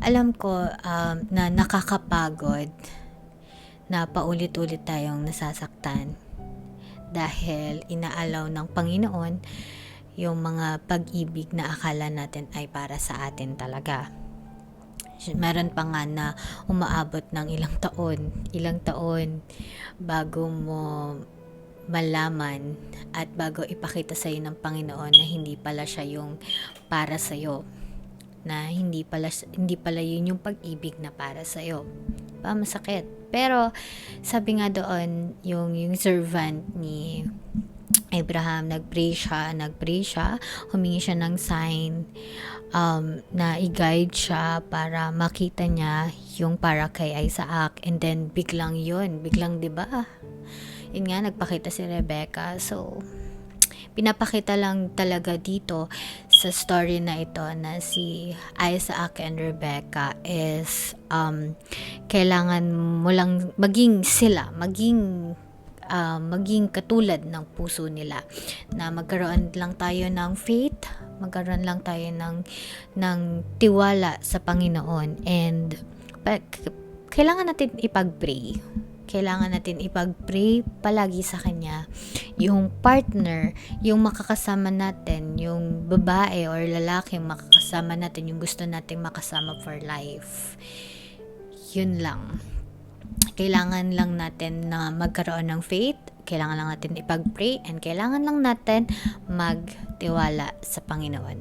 Alam ko, na nakakapagod na paulit-ulit tayong nasasaktan dahil inaalaw ng Panginoon yung mga pag-ibig na akala natin ay para sa atin talaga. Meron pa nga na umaabot ng ilang taon bago mo malaman at bago ipakita sa iyo ng Panginoon na hindi pala siya yung para sa iyo, na hindi pala yun yung pag-ibig na para sa iyo. Masakit. Pero sabi nga doon, yung servant ni Abraham, nag-pray siya, humingi siya ng sign, na i-guide siya para makita niya yung para kay Isaac, and then biglang 'di ba? Yun nga, nagpakita si Rebecca. So pinapakita lang talaga dito sa story na ito na si Isaac and Rebecca is kailangan mo lang maging katulad ng puso nila, na magkaroon lang tayo ng faith, magkaroon lang tayo ng tiwala sa Panginoon, and kailangan natin ipag-pray palagi sa Kanya. Yung partner, yung makakasama natin, yung babae or lalaki makakasama natin, yung gusto nating makasama for life. Yun lang. Kailangan lang natin na magkaroon ng faith, kailangan lang natin ipag-pray, and kailangan lang natin magtiwala sa Panginoon.